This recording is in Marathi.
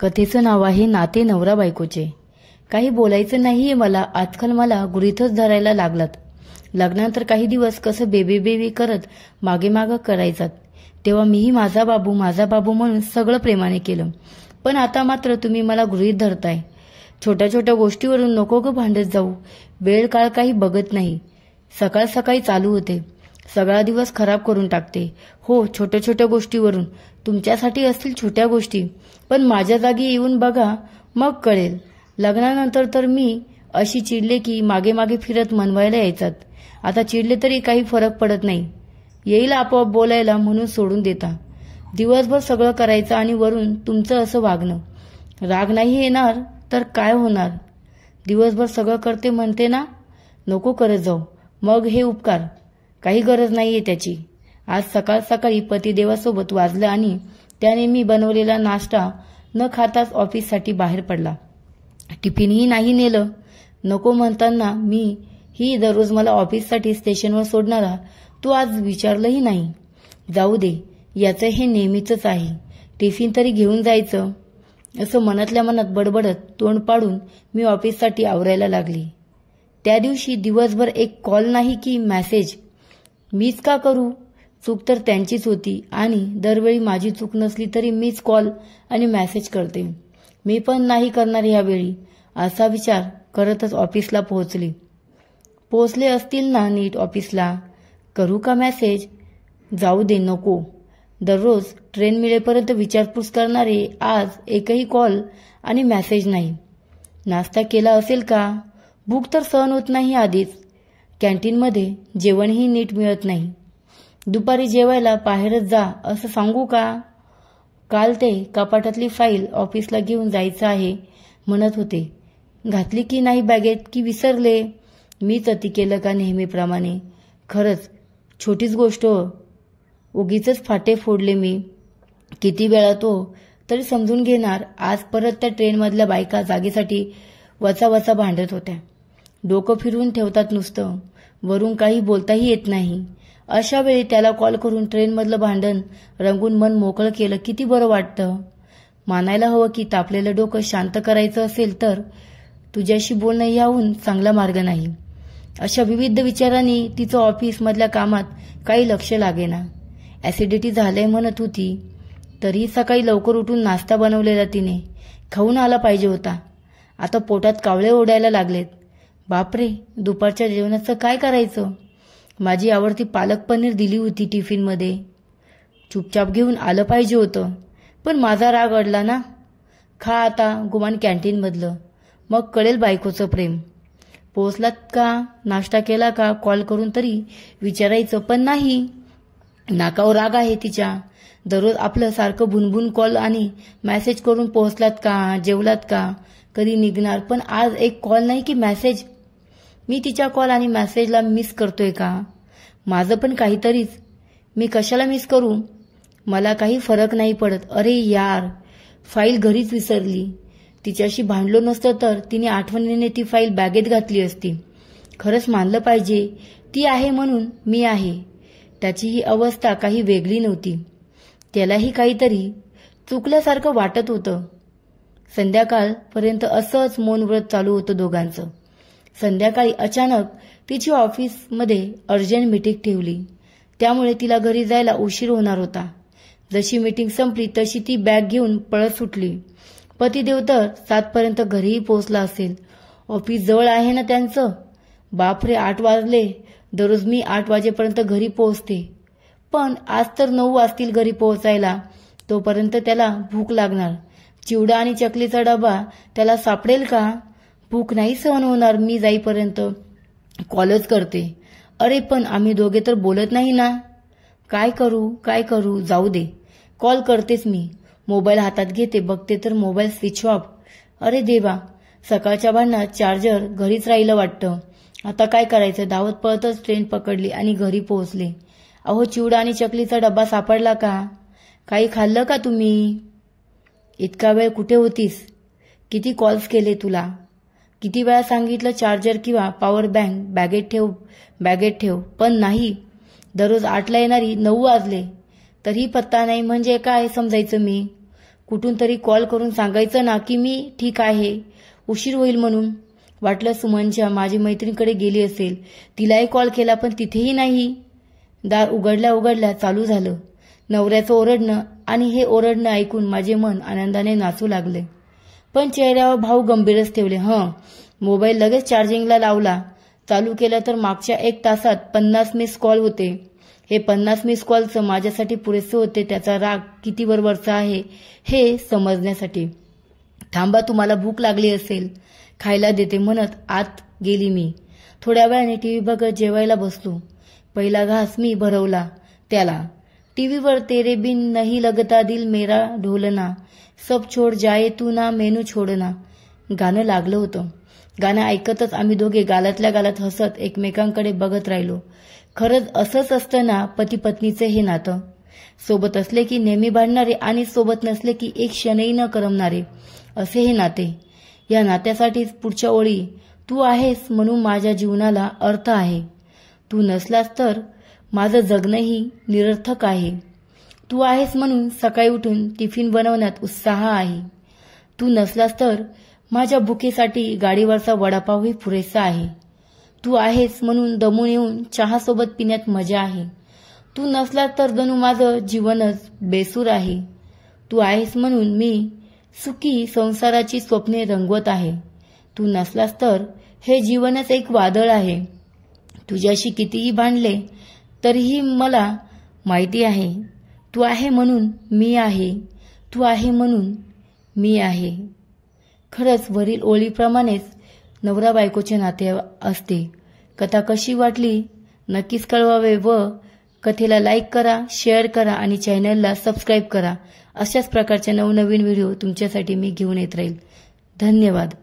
कथेचं नाव आहे नाते नवरा बायकोचे. काही बोलायचं नाहीये मला, आजकाल मला गृहीतच धरायला लागलात. लग्नानंतर काही दिवस कसं बेबी बेबी करत मागे मागं करायचात, तेव्हा मीही माझा बाबू म्हणून सगळं प्रेमाने केलं. पण आता मात्र तुम्ही मला गृहीत धरताय. छोट्या छोट्या गोष्टीवरून नको ग भांडत जाऊ. वेळ काळ काही बघत नाही. सकाळ सकाळी चालू होते, सगळा दिवस खराब करून टाकते. हो, छोट्या छोट्या गोष्टीवरून. तुमच्यासाठी असतील छोट्या गोष्टी, पण माझ्या जागी येऊन बघा, मग कळेल. लग्नानंतर तर मी अशी चिडले की मागे मागे फिरत मनवायला यायचात. आता चिडले तरी काही फरक पडत नाही. येईल आपोआप बोलायला म्हणून सोडून देता. दिवसभर सगळं करायचं आणि वरून तुमचं असं वागणं. राग नाही येणार तर काय होणार? दिवसभर सगळं करते म्हणते ना, नको करत जाऊ. मग हे उपकार काही गरज नाहीये त्याची. आज सकाळ सकाळी पतिदेवासोबत वाजलं आणि त्याने मी बनवलेला नाश्ता न खाताच ऑफिससाठी बाहेर पडला. टिफिनही नाही नेलं. नको म्हणताना मी ही दररोज मला ऑफिससाठी स्टेशनवर सोडणारा तो आज विचारलंही नाही. जाऊ दे, याचं हे नेहमीच आहे. टिफिन तरी घेऊन जायचं, असं मनातल्या मनात बडबडत तोंड पाडून मी ऑफिससाठी आवरायला लागली. त्या दिवशी दिवसभर एक कॉल नाही की मेसेज. मीच का करू? चूक तर त्यांचीच होती आणि दरवेळी माझी चूक नसली तरी मीच कॉल आणि मेसेज करते. मी पण नाही करणार यावेळी, असा विचार करतच ऑफिसला पोहोचले असतील ना नीट ऑफिसला. करू का मेसेज? जाऊ दे, नको. दररोज ट्रेन मिळेपर्यंत विचारपूस करणारे आज एकही कॉल आणि मेसेज नाही. नाश्ता केला असेल का? भूक तर सहन होत नाही आधीच. कॅन्टीनमध्ये जेवणही नीट मिळत नाही. दुपारी जेवायला बाहेरच जा असं सांगू का? काल ते कपाटातली फाईल ऑफिसला घेऊन जायचं आहे म्हणत होते. घातली की नाही बॅगेत की विसरले? मीच अति केलं का नेहमीप्रमाणे? खरंच छोटीच गोष्ट, उगीच फाटे फोडले मी. किती वेळा तो तरी समजून घेणार. आज परत त्या ट्रेनमधल्या बायका जागेसाठी वचा भांडत होत्या. डोकं फिरवून ठेवतात नुसतं, वरून काही बोलताही येत नाही. अशा वेळी त्याला कॉल करून ट्रेनमधलं भांडण रंगून मन मोकळं केलं किती बरं वाटतं. मानायला हवं की तापलेलं डोकं शांत करायचं असेल तर तुझ्याशी बोलणं याहून चांगला मार्ग नाही. अशा विविध विचारांनी तिचं ऑफिसमधल्या कामात काही लक्ष लागेना. ऍसिडिटी झालंय म्हणत होती, तरी सकाळी लवकर उठून नाश्ता बनवलेला तिने खाऊन आला पाहिजे होता. आता पोटात कावळे ओढायला लागलेत. बापरे, दुपारच्या जेवणाचं काय करायचं? माझी आवडती पालक पनीर दिली होती टिफिनमध्ये. चुपचाप घेऊन आलं पाहिजे होतं, पण माझा राग अडला ना. खा आता गुमान कॅन्टीनमधलं, मग कळेल बायकोचं प्रेम. पोहोचलात का? नाश्ता केला का? कॉल करून तरी विचारायचं, पण नाही. नाकावर राग आहे तिच्या. दररोज आपलं सारखं भुनभुन कॉल आणि मेसेज करून पोहोचलात का, जेवलात का, कधी निघणार, पण आज एक कॉल नाही की मेसेज. मी तिच्या कॉल आणि मेसेजला मिस करतोय का? माझं पण काहीतरीच. मी कशाला मिस करू? मला काही फरक नाही पडत. अरे यार, फाईल घरीच विसरली. तिच्याशी भांडलो नसतं तर तिने आठवणीने ती फाईल बॅगेत घातली असती. खरंच मानलं पाहिजे, ती आहे म्हणून मी आहे. त्याची ही अवस्था काही वेगळी नव्हती. त्यालाही काहीतरी चुकल्यासारखं वाटत होतं. संध्याकाळपर्यंत असंच मौन व्रत चालू होतं दोघांचं. संध्याकाळी अचानक तिची ऑफिसमध्ये अर्जंट मीटिंग ठेवली, त्यामुळे तिला घरी जायला उशीर होणार होता. जशी मीटिंग संपली तशी ती बॅग घेऊन पळत सुटली. पतिदेव तर 7 पर्यंत घरीही पोहोचला असेल. ऑफिस जवळ आहे ना त्यांचं. बापरे, 8 वाजले. दररोज मी 8 वाजेपर्यंत घरी पोहोचते, पण आज तर 9 वाजतील घरी पोहोचायला. तोपर्यंत त्याला भूक लागणार. चिवडा आणि चकलीचा डबा त्याला सापडेल का? भूक नाही सहन होणार मी जाईपर्यंत. कॉलच करते. अरे पण आम्ही दोघे तर बोलत नाही ना. काय करू? जाऊ दे, कॉल करतेच मी. मोबाईल हातात घेते, बघते तर मोबाईल स्विच ऑफ. अरे देवा, सकाळच्या भांडणात चार्जर घरीच राहिलं वाटतं. आता काय करायचं? धावत पळतच ट्रेन पकडली आणि घरी पोहोचले. अहो, चिवडा आणि चकलीचा डब्बा सापडला का? काही खाल्लं का तुम्ही? इतका वेळ कुठे होतीस? किती कॉल्स केले तुला? किती वेळा सांगितलं चार्जर किंवा पॉवर बँक बॅगेत ठेव, पण नाही. दररोज 8ला येणारी 9 वाजले तरी पत्ता नाही म्हणजे काय समजायचं मी? कुठून तरी कॉल करून सांगायचं ना की मी ठीक आहे, उशीर होईल म्हणून. वाटलं सुमनच्या माझी मैत्रिणीकडे गेली असेल. तिलाही कॉल केला पण तिथेही नाही. दार उघडल्या चालू झालं नवऱ्याचं ओरडणं आणि हे ओरडणं ऐकून माझे मन आनंदाने नाचू लागले. पण चेहऱ्यावर भाव गंभीरच ठेवले. मोबाईल लगेच चार्जिंगला लावला. चालू केलं तर मागच्या 1 तासात 50 मिस कॉल होते. हे 50 मिस कॉलचं माझ्यासाठी पुरेसे होते त्याचा राग किती वरवरचा आहे हे समजण्यासाठी. थांबा, तुम्हाला भूक लागली असेल, खायला देते म्हणत आत गेली मी. थोड्या वेळाने टीव्ही बघत जेवायला बसलो. पहिला घास मी भरवला त्याला. टीव्हीवर तेरे बिन नहीं लगता दिल मेरा ढोलना, सब छोड जाए तू ना मेनू छोडना गाणं लागलं होतं. गाणं ऐकतच आम्ही दोघे गालातल्या गालात हसत एकमेकांकडे बघत राहिलो. खरंच असंच असतं ना पती पत्नीचे हे नातं. सोबत असले की नेहमी भांडणारे आणि सोबत नसले की एक क्षणही न करमणारे असे हे नाते. या नात्यासाठीच पुढच्या ओळी, तू आहेस म्हणून माझ्या जीवनाला अर्थ आहे. तू नसलास तर माझं जगणंही निरर्थक आहे. तू आहेस म्हणून सकाळी उठून टिफिन बनवण्यात उत्साह आहे. तू नसलास तर माझ्या भुकेसाठी गाडीवरचा वडापावही पुरेसा आहे. तू आहेस म्हणून दमून येऊन चहासोबत पिण्यात मजा आहे. तू नसलास तर जणू माझं जीवनच बेसूर आहे. तू आहेस म्हणून मी सुखी संसाराची स्वप्ने रंगवत आहे. तू नसलास तर हे जीवनच एक वादळ आहे. तुझ्याशी कितीही भांडले तरीही मला माहिती आहे तू आहे म्हणून मी आहे. तू आहे म्हणून मी आहे. खरंच वरील ओळीप्रमाणेच नवरा बायकोचे नाते असते. कथा कशी वाटली नक्कीच कळवावे व कथेला लाईक करा, शेअर करा आणि चॅनलला सबस्क्राईब करा. अशाच प्रकारचे नवनवीन व्हिडिओ तुमच्यासाठी मी घेऊन येत राहील. धन्यवाद.